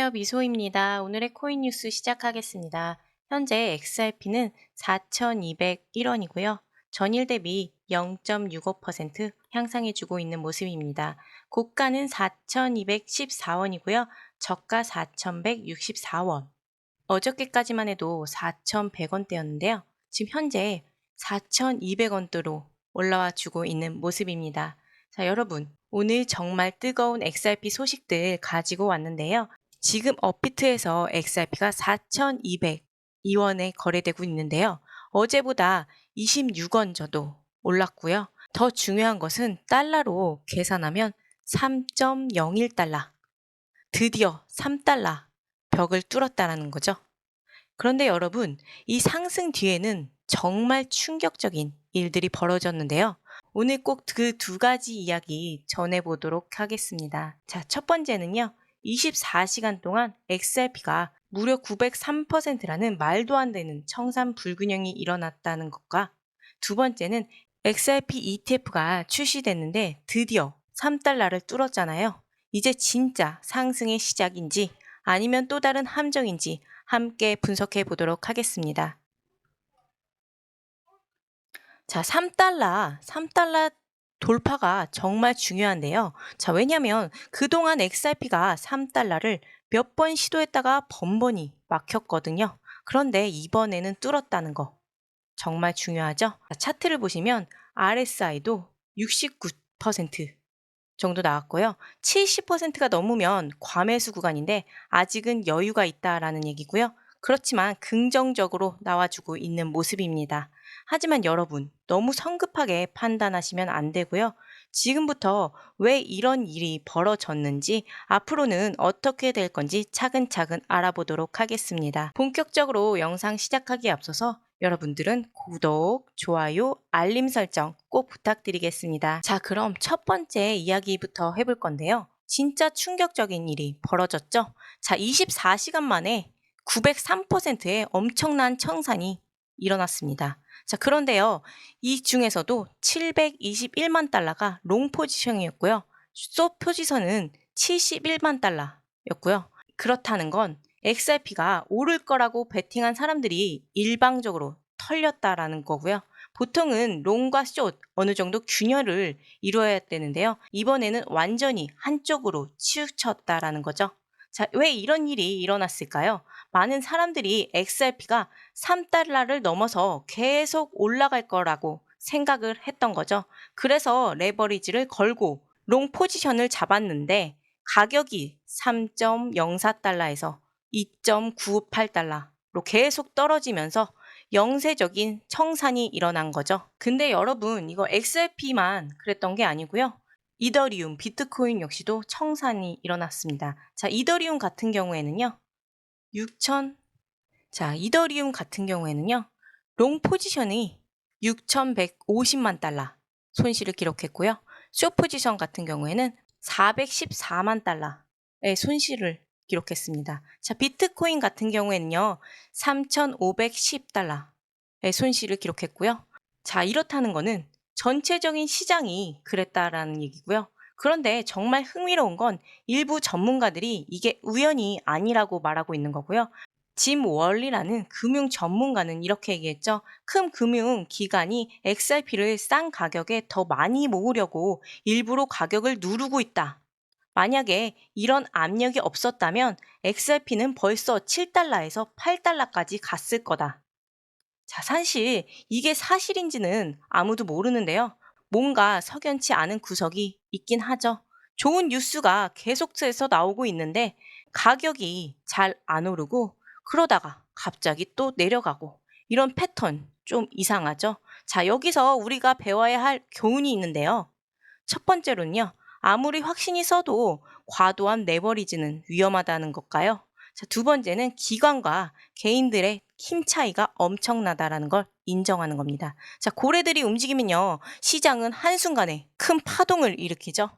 안녕하세요. 미소입니다. 오늘의 코인 뉴스 시작하겠습니다. 현재 XRP는 4,201원이고요. 전일 대비 0.65% 향상해주고 있는 모습입니다. 고가는 4,214원이고요. 저가 4,164원. 어저께까지만 해도 4,100원대였는데요. 지금 현재 4,200원대로 올라와 주고 있는 모습입니다. 자, 여러분, 오늘 정말 뜨거운 XRP 소식들 가지고 왔는데요. 지금 업비트에서 XRP가 4,202원에 거래되고 있는데요. 어제보다 26원 정도 올랐고요. 더 중요한 것은 달러로 계산하면 3.01달러, 드디어 3달러 벽을 뚫었다는 거죠. 그런데 여러분, 이 상승 뒤에는 정말 충격적인 일들이 벌어졌는데요. 오늘 꼭 그 두 가지 이야기 전해보도록 하겠습니다. 자, 첫 번째는요. 24시간 동안 XRP가 무려 903%라는 말도 안 되는 청산 불균형이 일어났다는 것과 두 번째는 XRP ETF가 출시됐는데 드디어 3달러를 뚫었잖아요. 이제 진짜 상승의 시작인지 아니면 또 다른 함정인지 함께 분석해 보도록 하겠습니다. 자, 3달러 돌파가 정말 중요한데요. 자, 왜냐면 그동안 XRP가 3달러를 몇 번 시도했다가 번번이 막혔거든요. 그런데 이번에는 뚫었다는 거 정말 중요하죠. 자, 차트를 보시면 RSI도 69% 정도 나왔고요. 70%가 넘으면 과매수 구간인데 아직은 여유가 있다라는 얘기고요. 그렇지만 긍정적으로 나와주고 있는 모습입니다. 하지만 여러분, 너무 성급하게 판단하시면 안 되고요. 지금부터 왜 이런 일이 벌어졌는지 앞으로는 어떻게 될 건지 차근차근 알아보도록 하겠습니다. 본격적으로 영상 시작하기에 앞서서 여러분들은 구독, 좋아요, 알림 설정 꼭 부탁드리겠습니다. 자, 그럼 첫 번째 이야기부터 해볼 건데요. 진짜 충격적인 일이 벌어졌죠? 자, 24시간 만에 903%의 엄청난 청산이 일어났습니다. 자, 그런데요. 이 중에서도 721만 달러가 롱 포지션이었고요. 숏 포지션은 71만 달러였고요. 그렇다는 건 XRP가 오를 거라고 베팅한 사람들이 일방적으로 털렸다라는 거고요. 보통은 롱과 숏 어느 정도 균열을 이루어야 되는데요. 이번에는 완전히 한쪽으로 치우쳤다라는 거죠. 자, 왜 이런 일이 일어났을까요? 많은 사람들이 XRP가 3달러를 넘어서 계속 올라갈 거라고 생각을 했던 거죠. 그래서 레버리지를 걸고 롱 포지션을 잡았는데 가격이 3.04달러에서 2.98달러로 계속 떨어지면서 영세적인 청산이 일어난 거죠. 근데 여러분, 이거 XRP만 그랬던 게 아니고요. 이더리움, 비트코인 역시도 청산이 일어났습니다. 자, 이더리움 같은 경우에는요. 이더리움 같은 경우에는요. 롱 포지션이 6,150만 달러 손실을 기록했고요. 숏 포지션 같은 경우에는 414만 달러의 손실을 기록했습니다. 자, 비트코인 같은 경우에는요. 3,510달러의 손실을 기록했고요. 자, 이렇다는 거는 전체적인 시장이 그랬다라는 얘기고요. 그런데 정말 흥미로운 건 일부 전문가들이 이게 우연이 아니라고 말하고 있는 거고요. 짐 월리라는 금융 전문가는 이렇게 얘기했죠. 큰 금융 기관이 XRP를 싼 가격에 더 많이 모으려고 일부러 가격을 누르고 있다. 만약에 이런 압력이 없었다면 XRP는 벌써 7달러에서 8달러까지 갔을 거다. 자, 사실 이게 사실인지는 아무도 모르는데요. 뭔가 석연치 않은 구석이 있긴 하죠. 좋은 뉴스가 계속해서 나오고 있는데 가격이 잘 안 오르고 그러다가 갑자기 또 내려가고 이런 패턴 좀 이상하죠. 자, 여기서 우리가 배워야 할 교훈이 있는데요. 첫 번째로는요. 아무리 확신이 써도 과도한 레버리지는 위험하다는 것과요. 자, 두 번째는 기관과 개인들의 힘 차이가 엄청나다라는 걸 인정하는 겁니다. 자, 고래들이 움직이면요. 시장은 한순간에 큰 파동을 일으키죠.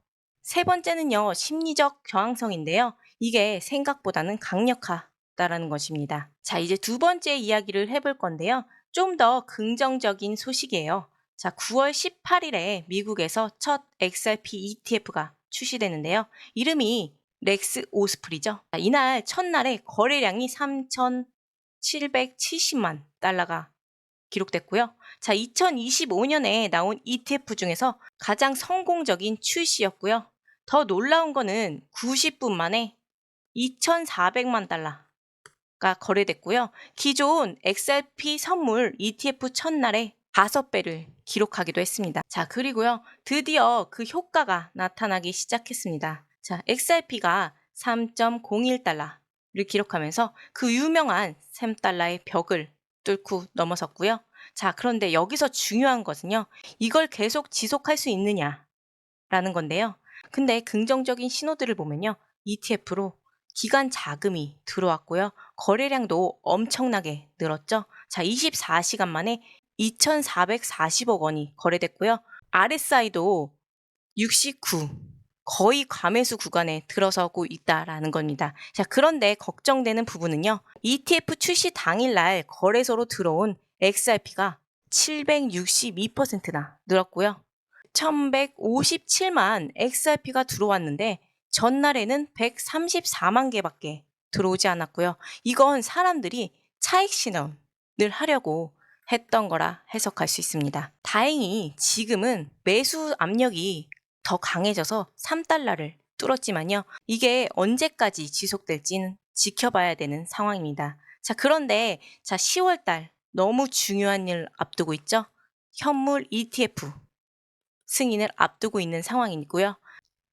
세 번째는요. 심리적 저항성인데요. 이게 생각보다는 강력하다라는 것입니다. 자, 이제 두 번째 이야기를 해볼 건데요. 좀 더 긍정적인 소식이에요. 자, 9월 18일에 미국에서 첫 XRP ETF가 출시되는데요. 이름이 렉스 오스프리죠. 이날 첫날에 거래량이 3,770만 달러가 기록됐고요. 자, 2025년에 나온 ETF 중에서 가장 성공적인 출시였고요. 더 놀라운 거는 90분 만에 2,400만 달러가 거래됐고요. 기존 XRP 선물 ETF 첫날에 5배를 기록하기도 했습니다. 자, 그리고요. 드디어 그 효과가 나타나기 시작했습니다. 자, XRP가 3.01달러를 기록하면서 그 유명한 3달러의 벽을 뚫고 넘어섰고요. 자, 그런데 여기서 중요한 것은요. 이걸 계속 지속할 수 있느냐라는 건데요. 근데 긍정적인 신호들을 보면요. ETF로 기관 자금이 들어왔고요. 거래량도 엄청나게 늘었죠. 자, 24시간 만에 2,440억 원이 거래됐고요. RSI도 69, 거의 과매수 구간에 들어서고 있다라는 겁니다. 자, 그런데 걱정되는 부분은요. ETF 출시 당일날 거래소로 들어온 XRP가 762%나 늘었고요. 1157만 XRP가 들어왔는데 전날에는 134만 개밖에 들어오지 않았고요. 이건 사람들이 차익 실현을 하려고 했던 거라 해석할 수 있습니다. 다행히 지금은 매수 압력이 더 강해져서 3달러를 뚫었지만요. 이게 언제까지 지속될지는 지켜봐야 되는 상황입니다. 자, 그런데 10월달 너무 중요한 일 앞두고 있죠. 현물 ETF 승인을 앞두고 있는 상황이고요.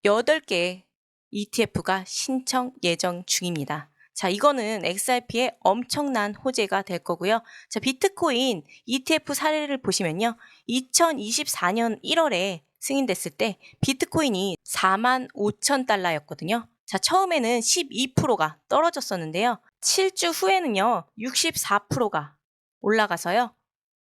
8개 ETF가 신청 예정 중입니다. 자, 이거는 XRP의 엄청난 호재가 될 거고요. 자, 비트코인 ETF 사례를 보시면요. 2024년 1월에 승인됐을 때 비트코인이 45,000달러였거든요. 자, 처음에는 12%가 떨어졌었는데요. 7주 후에는요. 64%가 올라가서요.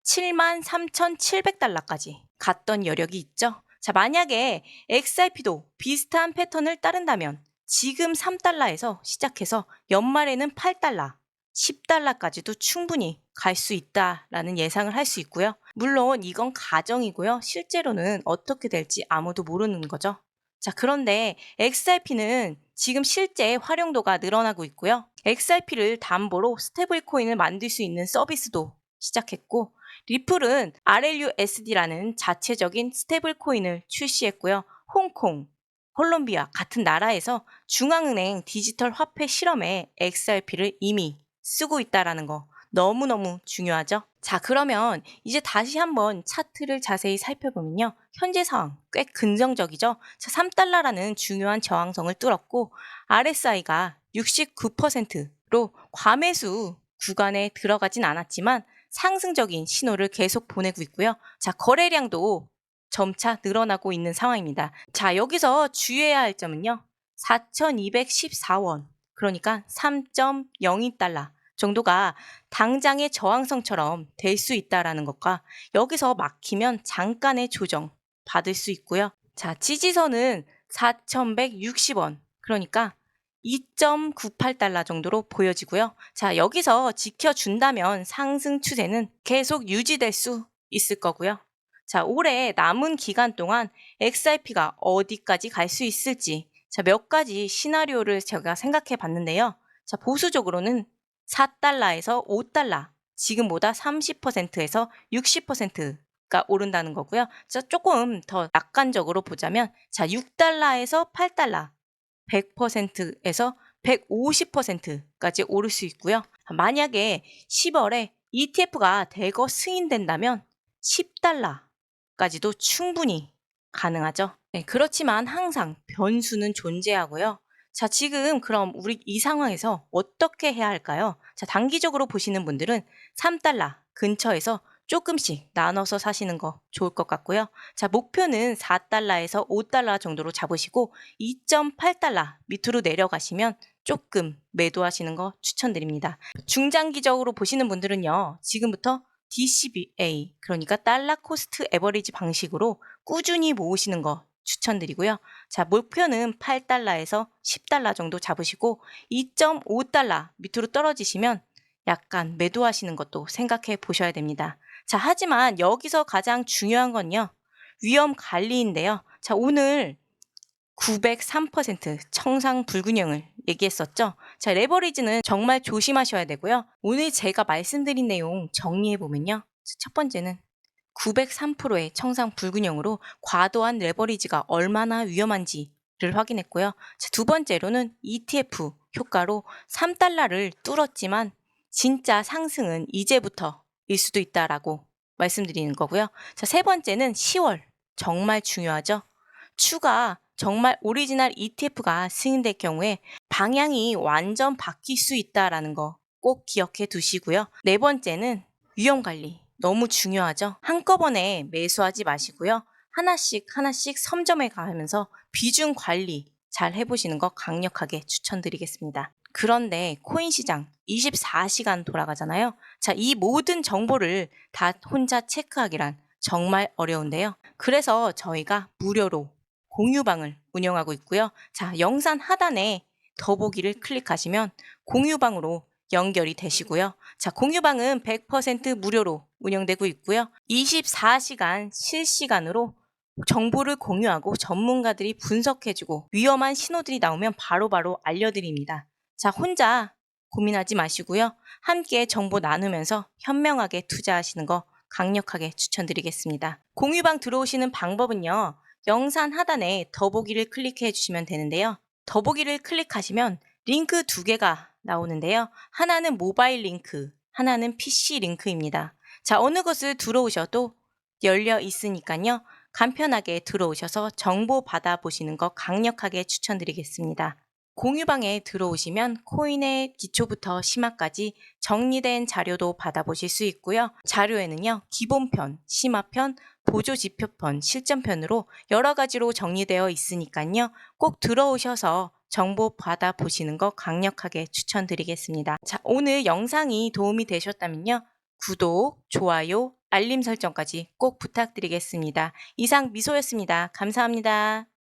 73,700달러까지 갔던 여력이 있죠. 자, 만약에 XRP도 비슷한 패턴을 따른다면 지금 3달러에서 시작해서 연말에는 8달러, 10달러까지도 충분히 갈 수 있다라는 예상을 할 수 있고요. 물론 이건 가정이고요. 실제로는 어떻게 될지 아무도 모르는 거죠. 자, 그런데 XRP는 지금 실제 활용도가 늘어나고 있고요. XRP를 담보로 스테이블 코인을 만들 수 있는 서비스도 시작했고, 리플은 RLUSD라는 자체적인 스테이블 코인을 출시했고요. 홍콩, 콜롬비아 같은 나라에서 중앙은행 디지털 화폐 실험에 XRP를 이미 쓰고 있다는 거 너무너무 중요하죠. 자, 그러면 이제 다시 한번 차트를 자세히 살펴보면요. 현재 상황 꽤 긍정적이죠. 자, 3달러라는 중요한 저항성을 뚫었고 RSI가 69%로 과매수 구간에 들어가진 않았지만 상승적인 신호를 계속 보내고 있고요. 자, 거래량도 점차 늘어나고 있는 상황입니다. 자, 여기서 주의해야 할 점은요. 4,214원, 그러니까 3.02달러 정도가 당장의 저항성처럼 될 수 있다는 것과 여기서 막히면 잠깐의 조정 받을 수 있고요. 자, 지지선은 4,160원, 그러니까 2.98달러 정도로 보여지고요. 자, 여기서 지켜준다면 상승 추세는 계속 유지될 수 있을 거고요. 자, 올해 남은 기간 동안 XRP가 어디까지 갈 수 있을지 몇 가지 시나리오를 제가 생각해 봤는데요. 자, 보수적으로는 4달러에서 5달러, 지금보다 30%에서 60%가 오른다는 거고요. 자, 조금 더 낙관적으로 보자면 6달러에서 8달러, 100%에서 150%까지 오를 수 있고요. 만약에 10월에 ETF가 대거 승인된다면 10달러까지도 충분히 가능하죠. 네, 그렇지만 항상 변수는 존재하고요. 자, 지금 그럼 우리 이 상황에서 어떻게 해야 할까요? 자, 단기적으로 보시는 분들은 3달러 근처에서 조금씩 나눠서 사시는 거 좋을 것 같고요. 자, 목표는 4달러에서 5달러 정도로 잡으시고 2.8달러 밑으로 내려가시면 조금 매도하시는 거 추천드립니다. 중장기적으로 보시는 분들은요. 지금부터 DCBA, 그러니까 달러 코스트 에버리지 방식으로 꾸준히 모으시는 거 추천드리고요. 자, 목표는 8달러에서 10달러 정도 잡으시고 2.5달러 밑으로 떨어지시면 약간 매도하시는 것도 생각해 보셔야 됩니다. 자, 하지만 여기서 가장 중요한 건요. 위험 관리인데요. 자, 오늘 903% 청상 불균형을 얘기했었죠. 자, 레버리지는 정말 조심하셔야 되고요. 오늘 제가 말씀드린 내용 정리해보면요. 첫 번째는 903%의 청상 불균형으로 과도한 레버리지가 얼마나 위험한지를 확인했고요. 자, 두 번째로는 ETF 효과로 3달러를 뚫었지만 진짜 상승은 이제부터일 수도 있다라고 말씀드리는 거고요. 자, 세 번째는 10월 정말 중요하죠. 추가 정말 오리지널 ETF가 승인될 경우에 방향이 완전 바뀔 수 있다라는 거 꼭 기억해 두시고요. 네 번째는 위험 관리 너무 중요하죠. 한꺼번에 매수하지 마시고요. 하나씩 섬점해 가면서 비중 관리 잘 해보시는 거 강력하게 추천드리겠습니다. 그런데 코인 시장 24시간 돌아가잖아요. 자, 이 모든 정보를 다 혼자 체크하기란 정말 어려운데요. 그래서 저희가 무료로 공유방을 운영하고 있고요. 자, 영상 하단에 더보기를 클릭하시면 공유방으로 연결이 되시고요. 자, 공유방은 100% 무료로 운영되고 있고요. 24시간 실시간으로 정보를 공유하고 전문가들이 분석해주고 위험한 신호들이 나오면 바로바로 알려드립니다. 자, 혼자 고민하지 마시고요. 함께 정보 나누면서 현명하게 투자하시는 거 강력하게 추천드리겠습니다. 공유방 들어오시는 방법은요. 영상 하단에 더보기를 클릭해 주시면 되는데요. 더보기를 클릭하시면 링크 두 개가 나오는데요. 하나는 모바일 링크, 하나는 PC 링크입니다. 자, 어느 것을 들어오셔도 열려 있으니까요. 간편하게 들어오셔서 정보 받아보시는 거 강력하게 추천드리겠습니다. 공유방에 들어오시면 코인의 기초부터 심화까지 정리된 자료도 받아보실 수 있고요. 자료에는요. 기본편, 심화편, 보조지표편, 실전편으로 여러 가지로 정리되어 있으니까요. 꼭 들어오셔서 정보 받아보시는 거 강력하게 추천드리겠습니다. 자, 오늘 영상이 도움이 되셨다면요. 구독, 좋아요, 알림 설정까지 꼭 부탁드리겠습니다. 이상 미소였습니다. 감사합니다.